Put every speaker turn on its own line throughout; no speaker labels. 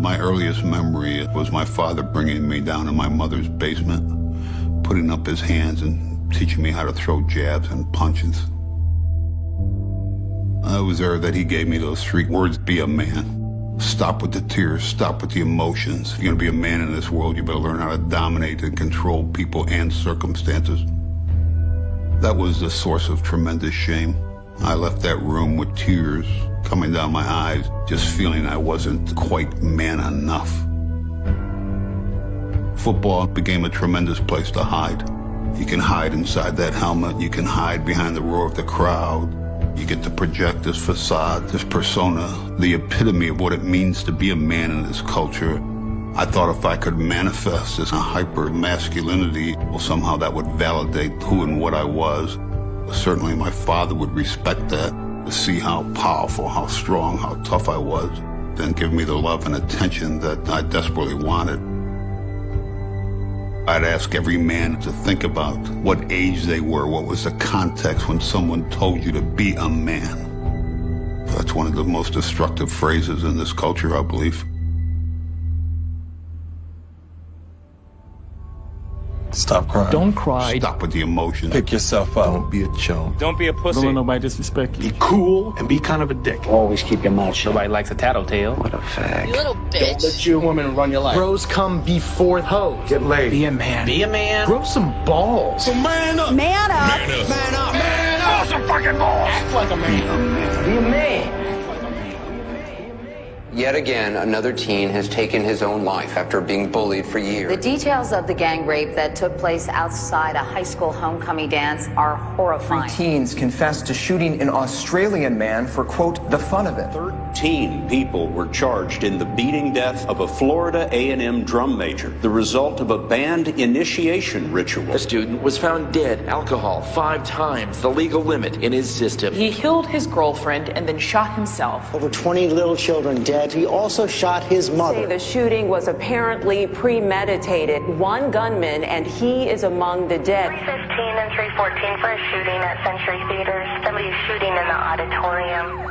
My earliest memory was my father bringing me down in my mother's basement, putting up his hands and teaching me how to throw jabs and punches. It was there that he gave me those 3 words: be a man. Stop with the tears, stop with the emotions. If you're gonna be a man in this world, you better learn how to dominate and control people and circumstances. That was the source of tremendous shame. I left that room with tears coming down my eyes, just feeling I wasn't quite man enough. Football became a tremendous place to hide. You can hide inside that helmet, you can hide behind the roar of the crowd. You get to project this facade, this persona, the epitome of what it means to be a man in this culture. I thought if I could manifest this hyper-masculinity, well, somehow that would validate who and what I was. Certainly my father would respect that, to see how powerful, how strong, how tough I was, then give me the love and attention that I desperately wanted. I'd ask every man to think about what age they were, what was the context when someone told you to be a man. That's one of the most destructive phrases in this culture, I believe.
Stop crying.
Don't cry.
Stop with the emotions.
Pick yourself up.
Don't be a chump.
Don't be a pussy.
Don't let nobody disrespect you.
Be cool and be kind of a dick.
Always keep your mouth shut.
Nobody likes a tattletale.
What a fag.
You little bitch.
Don't let your woman run your life.
Bros come before hoes.
Get laid.
Be a man.
Be a man.
Grow some balls.
So man up.
Man up.
Man up. Man up. Man up. Grow some fucking balls.
Act like a man. Be a man.
Yet again, another teen has taken his own life after being bullied for years.
The details of the gang rape that took place outside a high school homecoming dance are horrifying.
3 teens confessed to shooting an Australian man for, quote, the fun of it.
13 people were charged in the beating death of a Florida A&M drum major, the result of a banned initiation ritual.
A student was found dead, alcohol 5 times the legal limit in his system.
He killed his girlfriend and then shot himself.
Over 20 little children dead. He also shot his mother.
The shooting was apparently premeditated. 1 gunman, and he is among the dead.
315 and 314 for a shooting at Century Theaters. Somebody's shooting in the auditorium.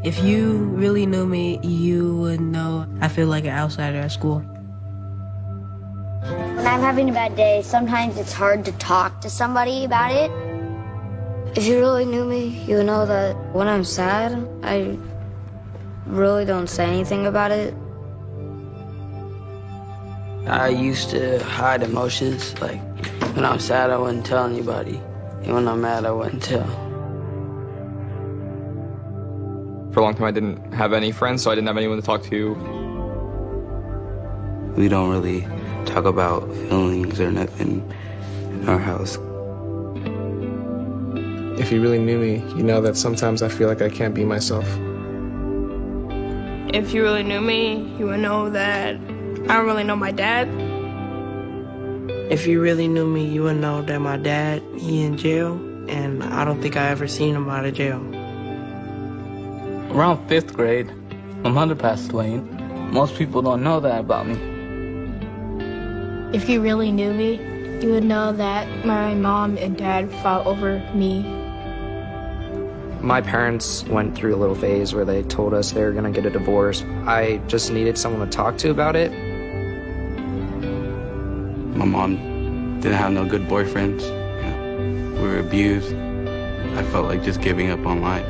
If you really knew me, you would know I feel like an outsider at school.
When I'm having a bad day, sometimes it's hard to talk to somebody about it. If you really knew me, you would know that when I'm sad, I really don't say anything about it.
I used to hide emotions. Like, when I'm sad, I wouldn't tell anybody. And when I'm mad, I wouldn't tell.
For a long time, I didn't have any friends, so I didn't have anyone to talk to.
We don't really talk about feelings or nothing in our house.
If you really knew me, you know that sometimes I feel like I can't be myself.
If you really knew me, you would know that I don't really know my dad.
If you really knew me, you would know that my dad, he in jail, and I don't think I ever seen him out of jail.
Around 5th grade, my mother passed away. Most people don't know that about me.
If you really knew me, you would know that my mom and dad fought over me.
My parents went through a little phase where they told us they were gonna get a divorce. I just needed someone to talk to about it.
My mom didn't have no good boyfriends. We were abused. I felt like just giving up on life.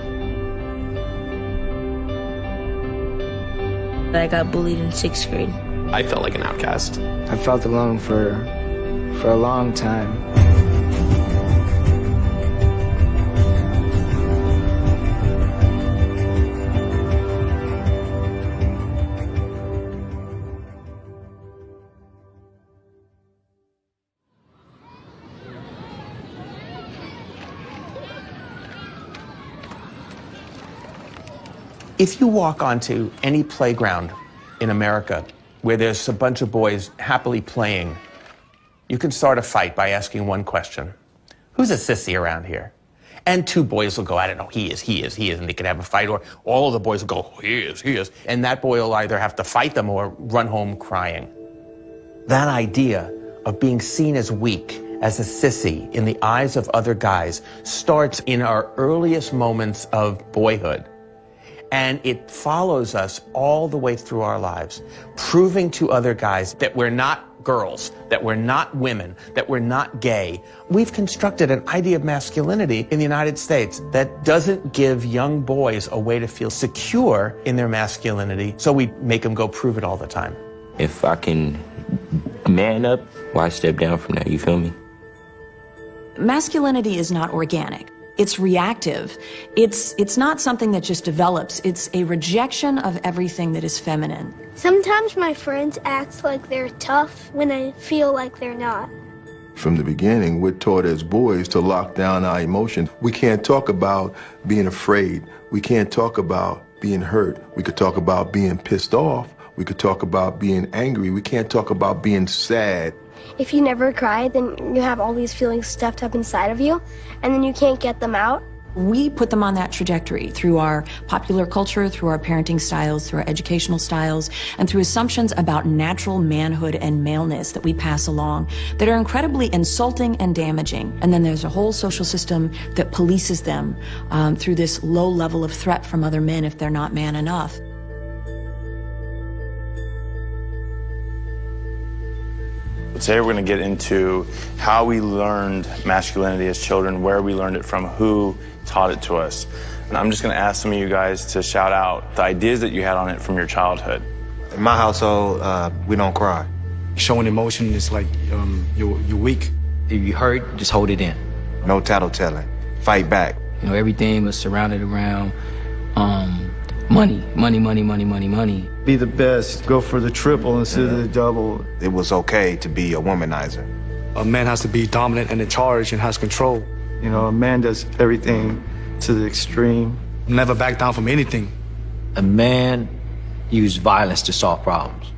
I got bullied in 6th grade.
I felt like an outcast.
I felt alone for a long time.
If you walk onto any playground in America where there's a bunch of boys happily playing, you can start a fight by asking one question. Who's a sissy around here? And 2 boys will go at it. Oh, he is, and they could have a fight. Or all of the boys will go, oh, he is. And that boy will either have to fight them or run home crying. That idea of being seen as weak, as a sissy in the eyes of other guys, starts in our earliest moments of boyhood. And it follows us all the way through our lives, proving to other guys that we're not girls, that we're not women, that we're not gay. We've constructed an idea of masculinity in the United States that doesn't give young boys a way to feel secure in their masculinity, so we make them go prove it all the time.
If I can man up, why step down from that, you feel me?
Masculinity is not organic. It's reactive. It's not something that just develops. It's a rejection of everything that is feminine.
Sometimes my friends act like they're tough when I feel like they're not.
From the beginning, we're taught as boys to lock down our emotions. We can't talk about being afraid. We can't talk about being hurt. We could talk about being pissed off. We could talk about being angry. We can't talk about being sad.
If you never cry, then you have all these feelings stuffed up inside of you, and then you can't get them out.
We put them on that trajectory through our popular culture, through our parenting styles, through our educational styles, and through assumptions about natural manhood and maleness that we pass along that are incredibly insulting and damaging. And then there's a whole social system that polices them through this low level of threat from other men if they're not man enough.
Today we're going to get into how we learned masculinity as children, where we learned it from, who taught it to us. And I'm just going to ask some of you guys to shout out the ideas that you had on it from your childhood.
In my household, we don't cry.
Showing emotion is like you're weak.
If you hurt, just hold it in. No tattletailing. Fight back.
You know, everything was surrounded around money.
Be the best. Go for the triple instead of the double.
It was okay to be a womanizer.
A man has to be dominant and in charge and has control.
You know, a man does everything to the extreme.
Never back down from anything.
A man used violence to solve problems.